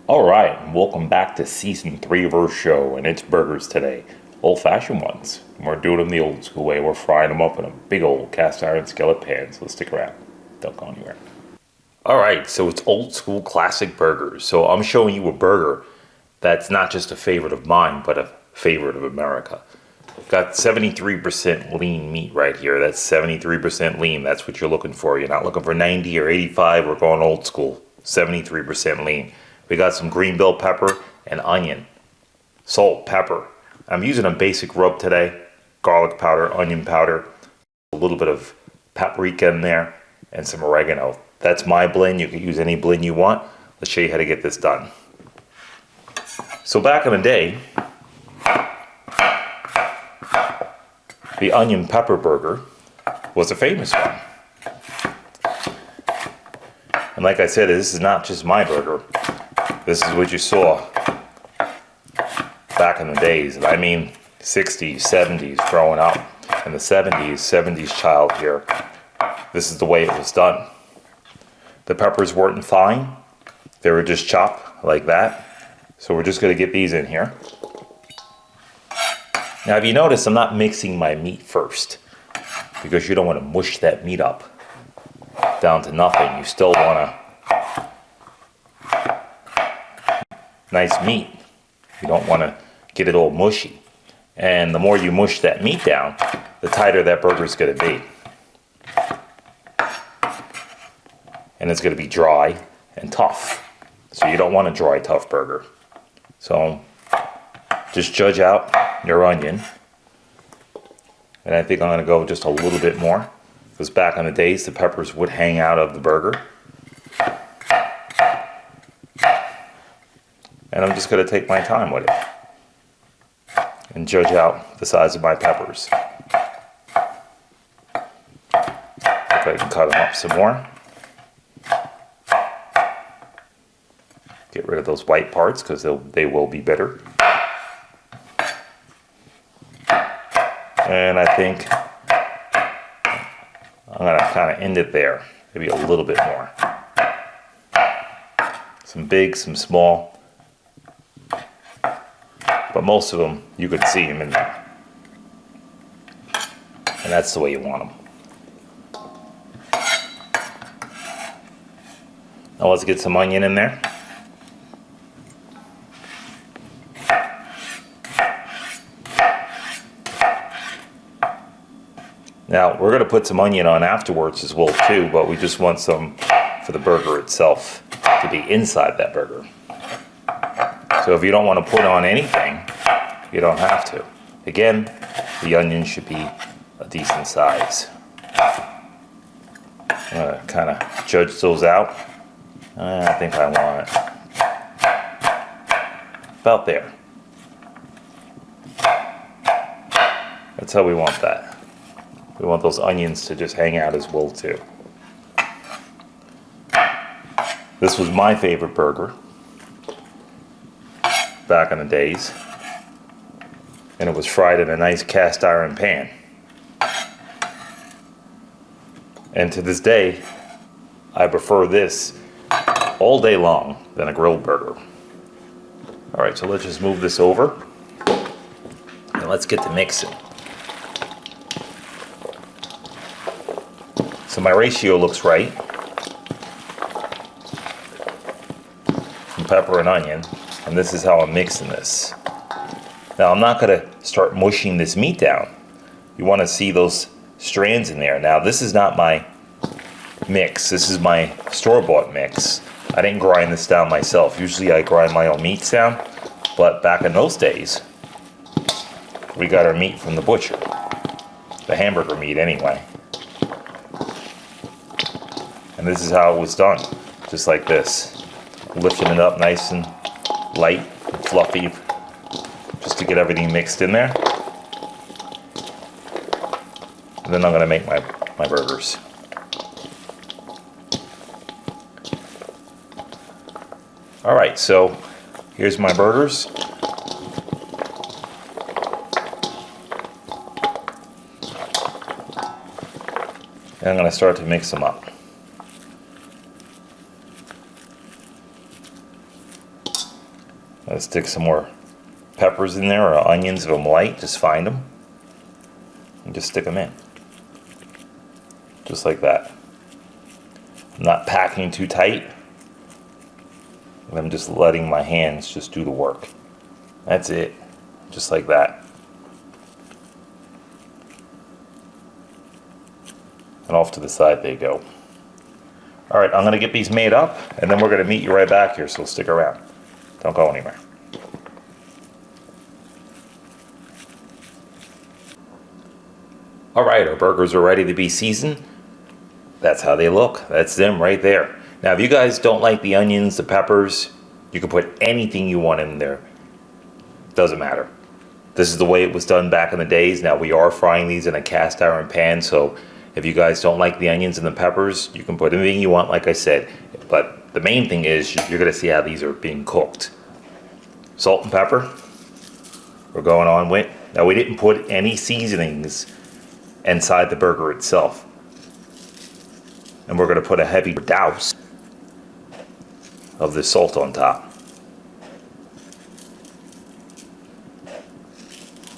Alright, and welcome back to Season 3 of our show, and it's burgers today. Old-fashioned ones. We're doing them the old school way. We're frying them up in a big old cast iron skillet pan, so stick around. Don't go anywhere. Alright, so it's old school classic burgers. So I'm showing you a burger that's not just a favorite of mine, but a favorite of America. Got 73% lean meat right here. That's 73% lean. That's what you're looking for. You're not looking for 90 or 85. We're going old school. 73% lean. We got some green bell pepper and onion, salt, pepper. I'm using a basic rub today, garlic powder, onion powder, a little bit of paprika in there, and some oregano. That's my blend. You can use any blend you want. Let's show you how to get this done. So back in the day, the onion pepper burger was a famous one. And like I said, this is not just my burger. This is what you saw back in the days, and I mean 60s, 70s, growing up. In the 70s child here, this is the way it was done. The peppers weren't fine. They were just chopped like that. So we're just going to get these in here. Now if you notice, I'm not mixing my meat first, because you don't want to mush that meat up down to nothing. You still want to nice meat. You don't want to get it all mushy. And the more you mush that meat down, the tighter that burger is going to be. And it's going to be dry and tough. So you don't want a dry, tough burger. So just judge out your onion. And I think I'm going to go just a little bit more, because back in the days the peppers would hang out of the burger. And I'm just going to take my time with it and judge out the size of my peppers. If I can cut them up some more. Get rid of those white parts, because they will be bitter. And I think I'm going to kind of end it there. Maybe a little bit more. Some big, some small. But most of them, you could see them in there. And that's the way you want them. Now let's get some onion in there. Now we're going to put some onion on afterwards as well too, but we just want some for the burger itself to be inside that burger. So if you don't want to put on anything, you don't have to. Again, the onion should be a decent size. I'm going to kind of judge those out. I think I want it about there. That's how we want that. We want those onions to just hang out as well too. This was my favorite burger back in the days, and it was fried in a nice cast iron pan. And to this day, I prefer this all day long than a grilled burger. Alright, so let's just move this over and let's get to mixing. So my ratio looks right. Some pepper and onion. And this is how I'm mixing this. Now I'm not going to start mushing this meat down. You want to see those strands in there. Now this is not my mix. This is my store-bought mix. I didn't grind this down myself. Usually I grind my own meats down. But back in those days, we got our meat from the butcher. The hamburger meat anyway. And this is how it was done. Just like this. Lifting it up nice and light and fluffy, just to get everything mixed in there. And then I'm going to make my burgers. Alright, so here's my burgers. And I'm going to start to mix them up. Let's stick some more peppers in there, or onions if I'm light. Just find them and just stick them in. Just like that. I'm not packing too tight. I'm just letting my hands just do the work. That's it. Just like that. And off to the side they go. Alright, I'm going to get these made up, and then we're going to meet you right back here, so stick around. Don't go anywhere. Alright, our burgers are ready to be seasoned. That's how they look. That's them right there. Now, if you guys don't like the onions, the peppers, you can put anything you want in there. Doesn't matter. This is the way it was done back in the days. Now, we are frying these in a cast iron pan, so if you guys don't like the onions and the peppers, you can put anything you want, like I said. But the main thing is you're going to see how these are being cooked. Salt and pepper we're going on with. Now, we didn't put any seasonings inside the burger itself. And we're going to put a heavy douse of the salt on top.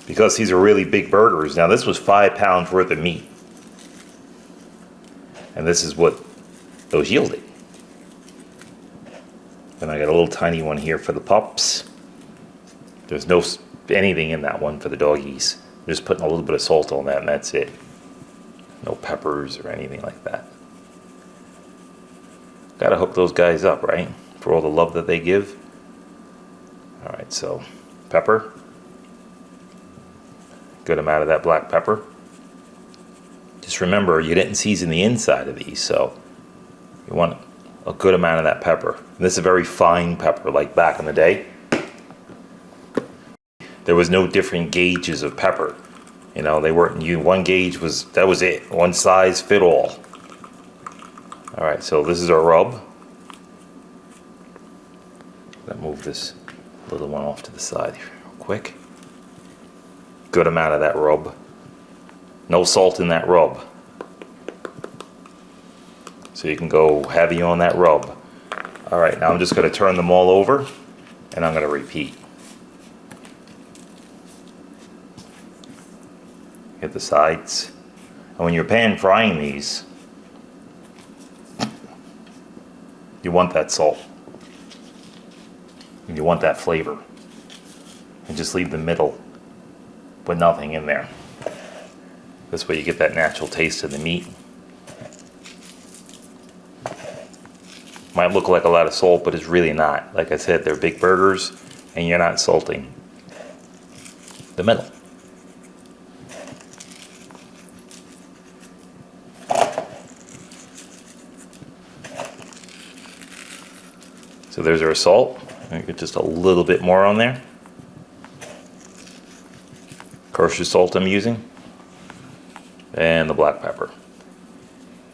Because these are really big burgers. Now, this was 5 pounds worth of meat. And this is what those yielded. And I got a little tiny one here for the pups. There's no anything in that one for the doggies. I'm just putting a little bit of salt on that, and that's it. No peppers or anything like that. Gotta hook those guys up, right? For all the love that they give. Alright, so pepper. Good amount of that black pepper. Just remember, you didn't season the inside of these, so you want a good amount of that pepper. And this is a very fine pepper, like back in the day. There was no different gauges of pepper. You know, they weren't, one gauge was, that was it. One size fit all. Alright, so this is our rub. Let's move this little one off to the side here real quick. Good amount of that rub. No salt in that rub. So you can go heavy on that rub. Alright, now I'm just going to turn them all over, and I'm going to repeat. Hit the sides. And when you're pan frying these, you want that salt. And you want that flavor. And just leave the middle with nothing in there. This way you get that natural taste of the meat. Might look like a lot of salt, but it's really not. Like I said, they're big burgers, and you're not salting the middle. So there's our salt. I get just a little bit more on there. Kosher salt I'm using. And the black pepper.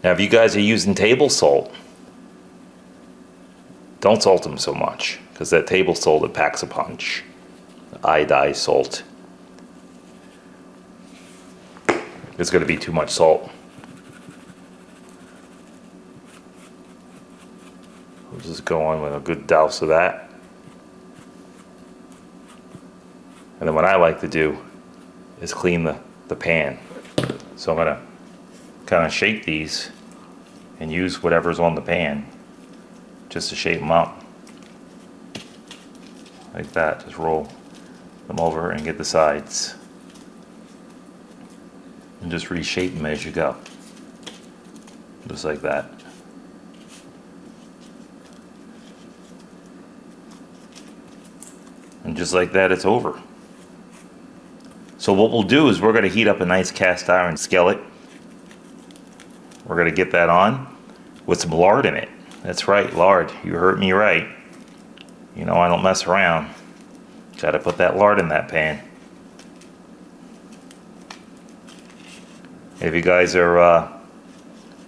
Now, if you guys are using table salt, don't salt them so much, because that table salt, it packs a punch. Iodized salt. It's going to be too much salt. We'll just go on with a good douse of that. And then what I like to do is clean the pan. So I'm going to kind of shape these and use whatever's on the pan just to shape them up. Like that. Just roll them over and get the sides. And just reshape them as you go. Just like that. And just like that, it's over. So what we'll do is we're going to heat up a nice cast iron skillet. We're going to get that on with some lard in it. That's right, lard. You heard me right. You know I don't mess around. Got to put that lard in that pan. If you guys are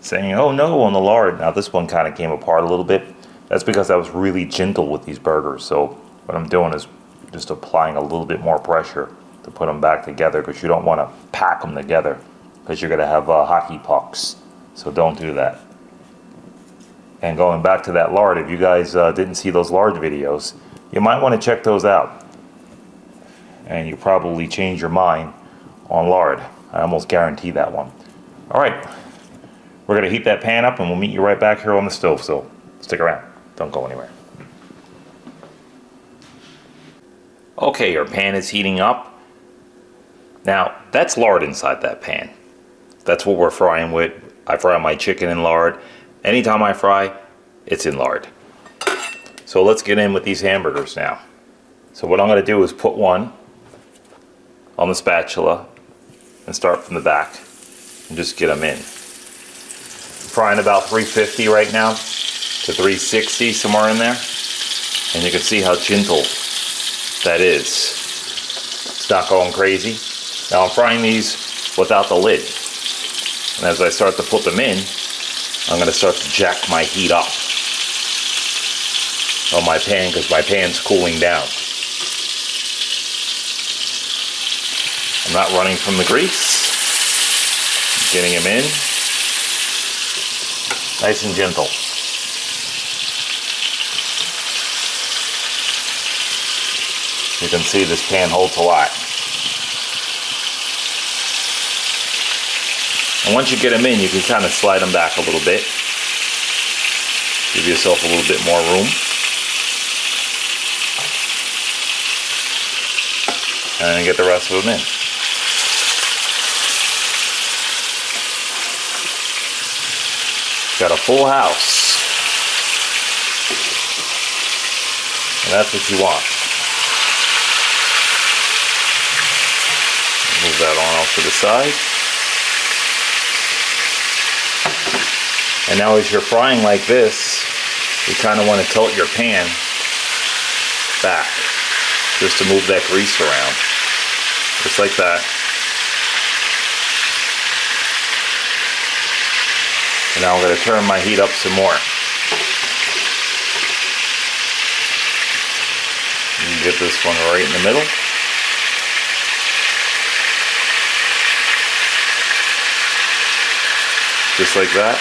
saying, oh no, on the lard. Now this one kind of came apart a little bit. That's because I was really gentle with these burgers. So what I'm doing is just applying a little bit more pressure to put them back together, because you don't want to pack them together, because you're going to have hockey pucks. So don't do that. And going back to that lard, if you guys didn't see those lard videos, you might want to check those out. And you probably change your mind on lard. I almost guarantee that one. All right, we're gonna heat that pan up and we'll meet you right back here on the stove, so stick around, don't go anywhere. Okay, our pan is heating up. Now, that's lard inside that pan. That's what we're frying with. I fry my chicken in lard. Anytime I fry, it's in lard. So let's get in with these hamburgers now. So what I'm gonna do is put one on the spatula and start from the back and just get them in. Frying about 350 right now to 360, somewhere in there. And you can see how gentle that is. It's not going crazy. Now I'm frying these without the lid. And as I start to put them in, I'm gonna start to jack my heat up on my pan because my pan's cooling down. I'm not running from the grease. Getting them in. Nice and gentle. You can see this pan holds a lot. And once you get them in, you can kind of slide them back a little bit. Give yourself a little bit more room. And then get the rest of them in. Got a full house. And that's what you want. Move that on off to the side. And now as you're frying like this, you kind of want to tilt your pan back just to move that grease around. Just like that. And now I'm going to turn my heat up some more. And get this one right in the middle. Just like that.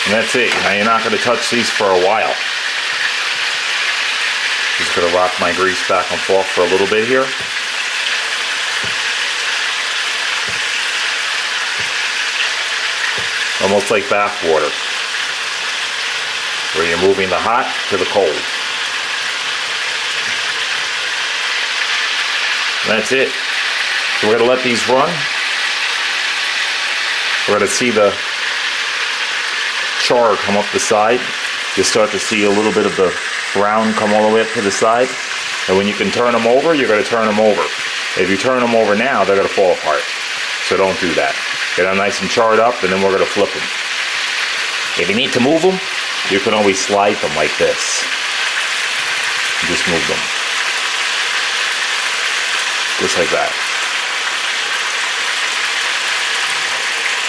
And that's it. Now you're not going to touch these for a while. Just going to rock my grease back and forth for a little bit here. Almost like bath water, where you're moving the hot to the cold. And that's it. So we're going to let these run. We're going to see the char come up the side. You start to see a little bit of the brown come all the way up to the side. And when you can turn them over, you're going to turn them over. If you turn them over now, they're going to fall apart. So don't do that. Get them nice and charred up, and then we're going to flip them. If you need to move them, you can always slide them like this. Just move them. Just like that.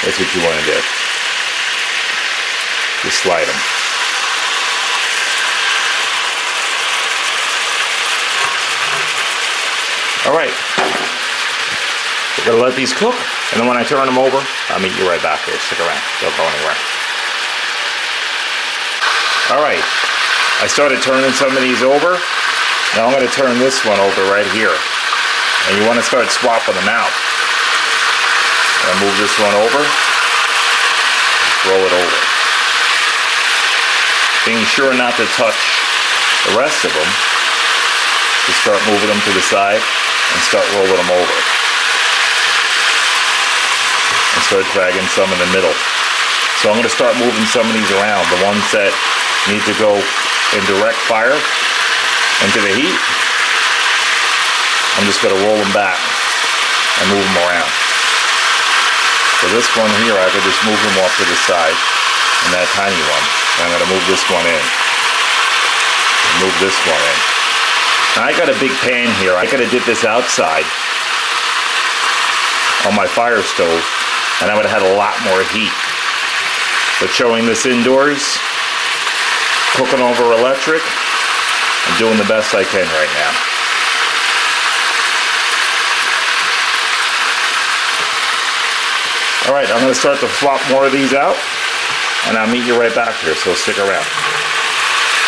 That's what you want to do. Just slide them. All right. We're going to let these cook, and then when I turn them over, I'll meet you right back here. Stick around. Don't go anywhere. All right. I started turning some of these over. Now I'm going to turn this one over right here. And you want to start swapping them out. I'm going to move this one over. Roll it over. Being sure not to touch the rest of them. Just start moving them to the side and start rolling them over. And start dragging some in the middle. So I'm going to start moving some of these around. The ones that need to go in direct fire into the heat, I'm just going to roll them back and move them around. So this one here, I could just move them off to the side, and that tiny one. And I'm going to move this one in. And move this one in. Now I got a big pan here. I could have did this outside on my fire stove, and I would have had a lot more heat. But showing this indoors, cooking over electric, I'm doing the best I can right now. All right, I'm going to start to flop more of these out, and I'll meet you right back here, so stick around.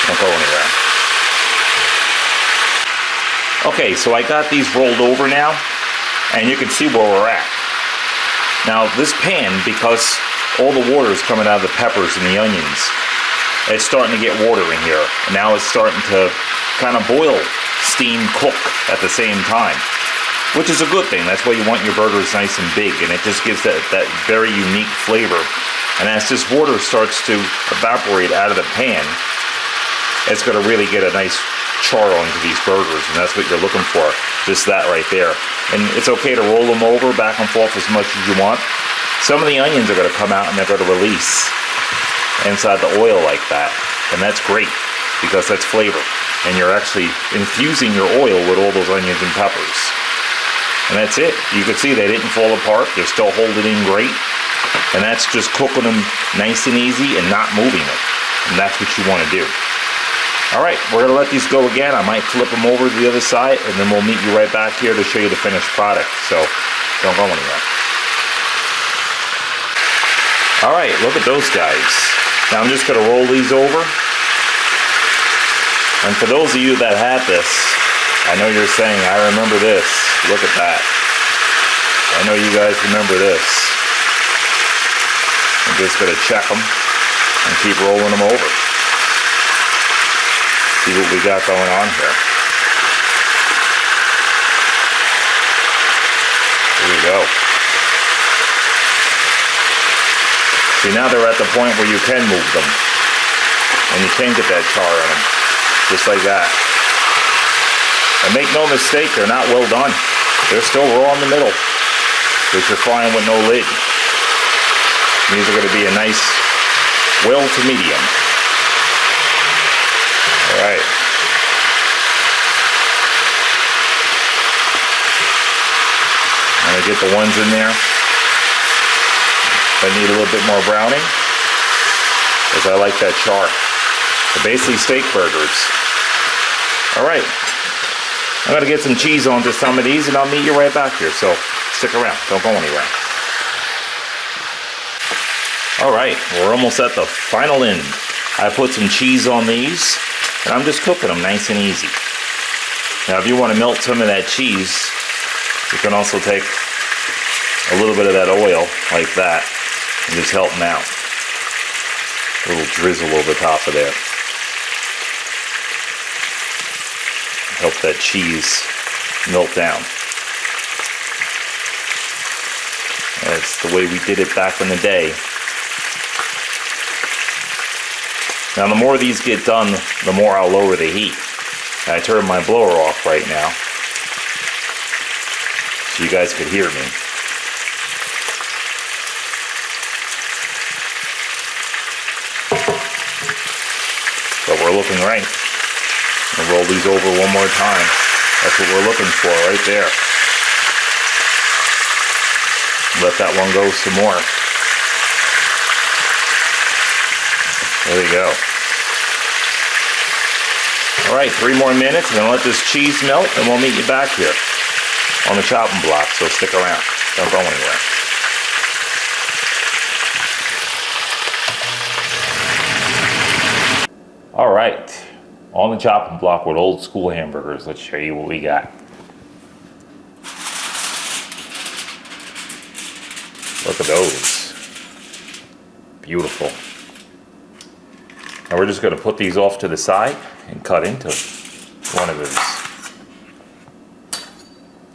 Don't go anywhere. Okay, so I got these rolled over now, and you can see where we're at. Now this pan, because all the water is coming out of the peppers and the onions, it's starting to get water in here. And now it's starting to kind of boil, steam, cook at the same time, which is a good thing. That's why you want your burgers nice and big, and it just gives that very unique flavor. And as this water starts to evaporate out of the pan, it's going to really get a nice char onto these burgers, and that's what you're looking for. Just that right there. And it's okay to roll them over back and forth as much as you want. Some of the onions are going to come out and they're going to release inside the oil like that, and that's great because that's flavor, and you're actually infusing your oil with all those onions and peppers. And that's it. You can see they didn't fall apart. They're still holding in great, and that's just cooking them nice and easy and not moving them, and that's what you want to do. Alright, we're going to let these go again. I might flip them over to the other side, and then we'll meet you right back here to show you the finished product. So, don't go anywhere. Alright, look at those guys. Now I'm just going to roll these over. And for those of you that had this, I know you're saying, I remember this. Look at that. I know you guys remember this. I'm just going to check them and keep rolling them over. See what we got going on here. Here we go. See, now they're at the point where you can move them, and you can get that char in them, just like that. And make no mistake, they're not well done. They're still raw in the middle, because you're frying with no lid. These are going to be a nice well to medium. Alright. I'm going to get the ones in there that need a little bit more browning, because I like that char. They're basically steak burgers. Alright. I'm going to get some cheese onto some of these, and I'll meet you right back here, so stick around. Don't go anywhere. Alright, we're almost at the final end. I put some cheese on these, and I'm just cooking them nice and easy. Now if you want to melt some of that cheese, you can also take a little bit of that oil like that and just help them out. A little drizzle over the top of there. Help that cheese melt down. That's the way we did it back in the day. Now the more these get done, the more I'll lower the heat. And I turned my blower off right now, so you guys could hear me. But we're looking right. I'll roll these over one more time. That's what we're looking for right there. Let that one go some more. There you go. Alright, 3 more minutes and then let this cheese melt and we'll meet you back here on the chopping block, so stick around. Don't go anywhere. Alright, on the chopping block with old school hamburgers, let's show you what we got. Look at those. Beautiful. Now we're just going to put these off to the side and cut into one of those.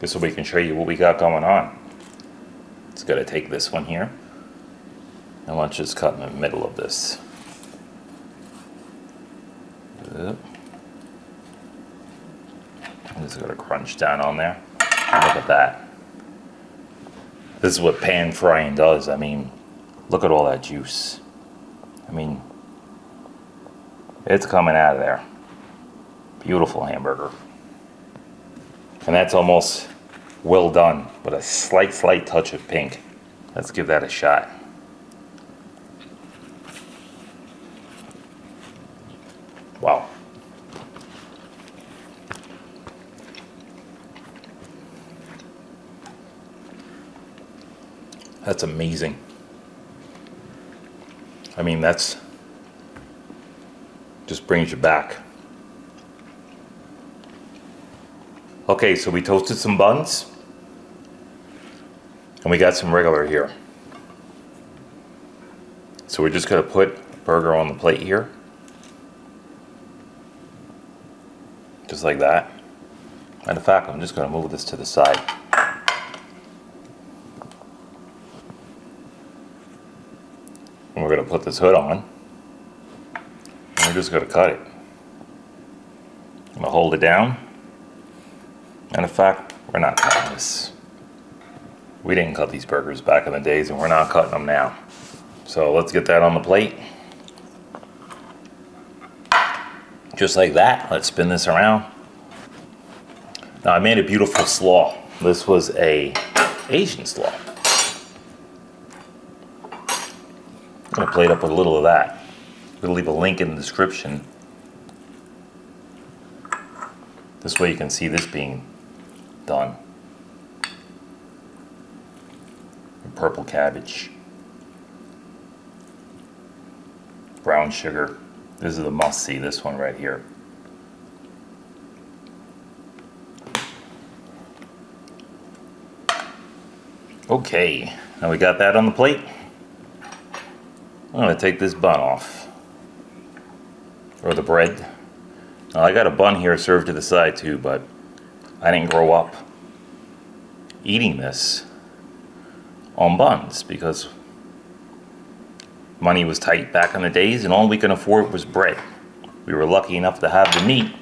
Just so we can show you what we got going on. It's going to take this one here, and let's just cut in the middle of this. I'm just going to crunch down on there. Look at that. This is what pan frying does. I mean, look at all that juice. I mean, it's coming out of there. Beautiful hamburger. And that's almost well done, with a slight touch of pink. Let's give that a shot. Wow. That's amazing. I mean, that's just brings you back. Okay, so we toasted some buns. And we got some regular here. So we're just gonna put a burger on the plate here. Just like that. Matter of fact, I'm just gonna move this to the side. And we're gonna put this hood on. And we're just gonna cut it. I'm gonna hold it down. Matter of fact, we're not cutting this. We didn't cut these burgers back in the days, and we're not cutting them now. So let's get that on the plate. Just like that. Let's spin this around. Now I made a beautiful slaw. This was a Asian slaw. I'm gonna plate up with a little of that. I'm gonna leave a link in the description. This way you can see this being done. Purple cabbage, brown sugar. This is the must-see, this one right here. Okay, now we got that on the plate. I'm gonna take this bun off, or the bread. Now I got a bun here served to the side too, but I didn't grow up eating this on buns because money was tight back in the days and all we could afford was bread. We were lucky enough to have the meat,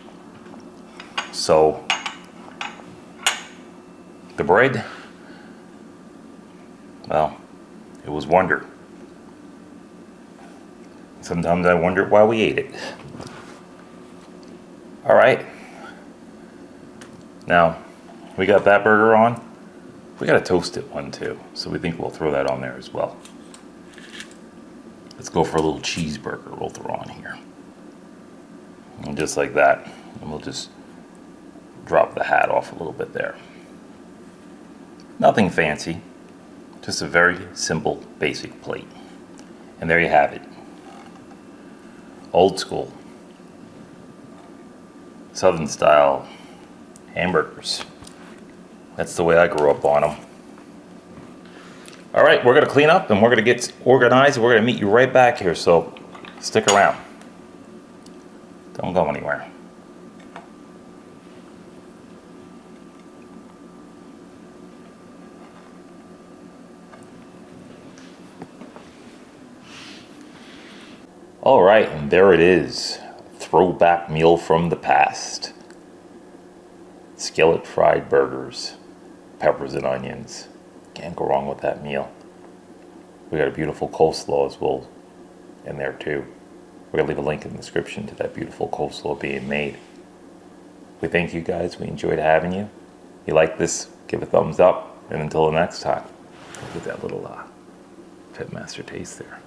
so the bread, well, it was wonder. Sometimes I wondered why we ate it. All right, now we got that burger on. We got a toasted one too, so we think we'll throw that on there as well. Let's go for a little cheeseburger we'll throw on here. And just like that, and we'll just drop the hat off a little bit there. Nothing fancy, just a very simple, basic plate. And there you have it. Old school, Southern style hamburgers. That's the way I grew up on them. All right, we're gonna clean up and we're gonna get organized and we're gonna meet you right back here, so stick around. Don't go anywhere. All right, and there it is. Throwback meal from the past. Skillet fried burgers, peppers and onions. Can't go wrong with that meal. We got a beautiful coleslaw as well in there too. We're gonna leave a link in the description to that beautiful coleslaw being made. We thank you guys. We enjoyed having you. If you like this, give a thumbs up. And until the next time, get that little Pitmaster taste there.